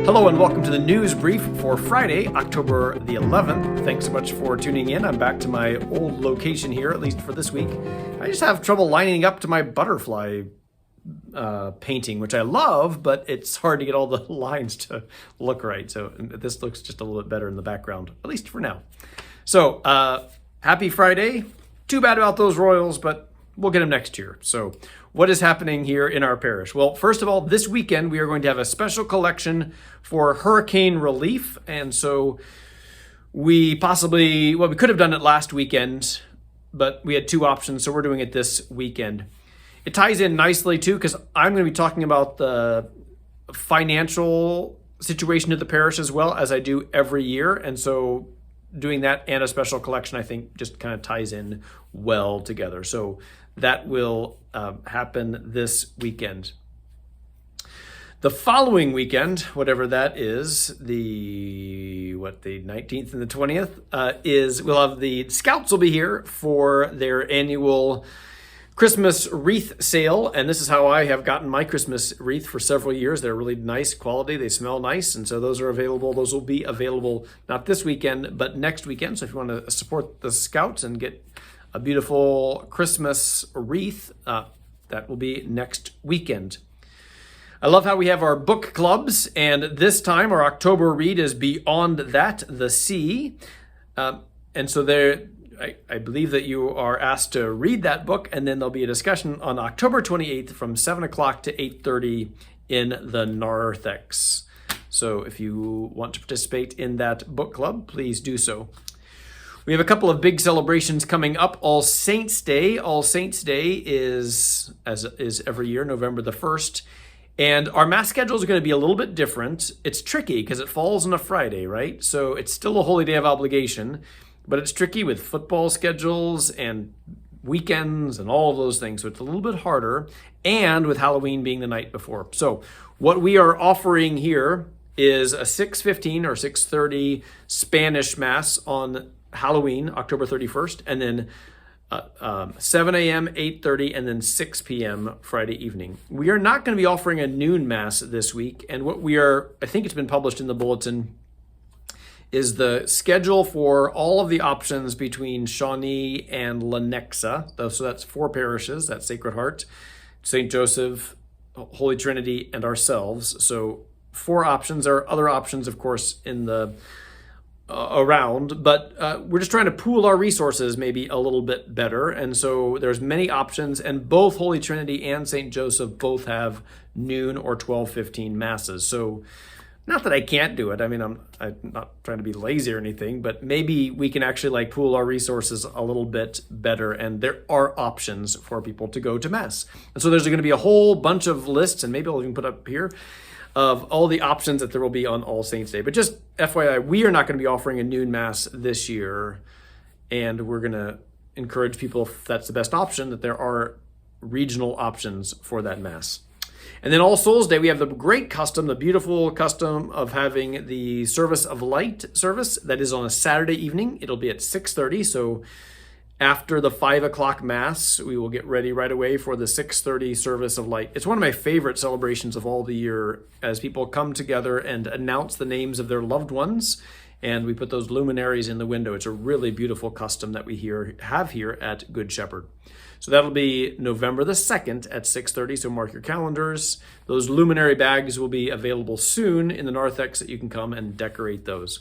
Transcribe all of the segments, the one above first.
Hello and welcome to the news brief for Friday, October the 11th. Thanks so much for tuning in. I'm back to my old location here, at least for this week. I just have trouble lining up to my butterfly painting, which I love, but it's hard to get all the lines to look right. So this looks just a little bit better in the background, at least for now. So happy Friday. Too bad about those Royals, but we'll get them next year. So what is happening here in our parish? Well, first of all, this weekend we are going to have a special collection for hurricane relief. And so we could have done it last weekend, but we had two options. So we're doing it this weekend. It ties in nicely too, because I'm going to be talking about the financial situation of the parish as well as I do every year. And so doing that and a special collection, I think, just kind of ties in well together. So that will happen this weekend. The following weekend, whatever that is, the 19th and the 20th, we'll have the Scouts will be here for their annual Christmas wreath sale, and this is how I have gotten my Christmas wreath for several years. They're really nice quality. They smell nice, and so those are available. Those will be available not this weekend, but next weekend. So if you want to support the Scouts and get a beautiful Christmas wreath, that will be next weekend. I love how we have our book clubs, and this time our October read is Beyond That, the Sea. And so I believe that you are asked to read that book, and then there'll be a discussion on October 28th from 7 o'clock to 8:30 in the narthex. So if you want to participate in that book club, please do so. We have a couple of big celebrations coming up. All Saints Day. All Saints Day is, as is every year, November the 1st. And our Mass schedule is going to be a little bit different. It's tricky because it falls on a Friday, right? So it's still a holy day of obligation, but it's tricky with football schedules and weekends and all of those things. So it's a little bit harder, and with Halloween being the night before. So what we are offering here is a 6:15 or 6:30 Spanish Mass on Halloween, October 31st, and then 7 a.m., 8:30, and then 6 p.m. Friday evening. We are not going to be offering a noon Mass this week, and I think it's been published in the bulletin, is the schedule for all of the options between Shawnee and Lenexa. So that's 4 parishes, that's Sacred Heart, St. Joseph, Holy Trinity, and ourselves. So 4 options. There are other options, of course, in the around, but we're just trying to pool our resources maybe a little bit better. And so there's many options, and both Holy Trinity and St. Joseph both have noon or 12:15 Masses. So not that I can't do it. I mean, I'm not trying to be lazy or anything, but maybe we can actually pool our resources a little bit better, and there are options for people to go to Mass. And so there's going to be a whole bunch of lists, and maybe I'll even put up here, of all the options that there will be on All Saints Day. But just FYI, we are not going to be offering a noon Mass this year, and we're going to encourage people, if that's the best option, that there are regional options for that Mass. And then All Souls Day, we have the great custom, the beautiful custom of having the Service of Light service. That is on a Saturday evening. It'll be at 6:30, so after the 5 o'clock Mass, we will get ready right away for the 6:30 Service of Light. It's one of my favorite celebrations of all the year, as people come together and announce the names of their loved ones, and we put those luminaries in the window. It's a really beautiful custom that we have here at Good Shepherd. So that'll be November the 2nd at 6:30, so mark your calendars. Those luminary bags will be available soon in the narthex that you can come and decorate those.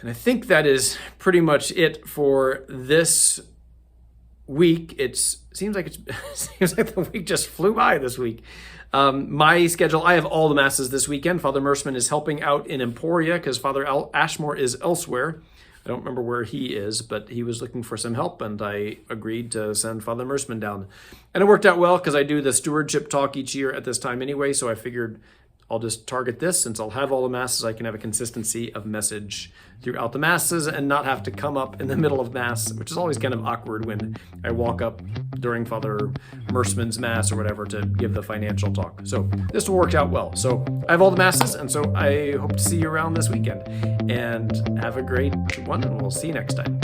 And I think that is pretty much it for this week. It seems like the week just flew by this week. My schedule, I have all the Masses this weekend. Father Mersman is helping out in Emporia because Father Ashmore is elsewhere. I don't remember where he is, but he was looking for some help, and I agreed to send Father Mersman down. And it worked out well because I do the stewardship talk each year at this time anyway, so I figured I'll just target this. Since I'll have all the Masses, I can have a consistency of message throughout the Masses and not have to come up in the middle of Mass, which is always kind of awkward when I walk up during Father Mersman's Mass or whatever to give the financial talk. So this will work out well. So I have all the Masses, and so I hope to see you around this weekend. And have a great one, and we'll see you next time.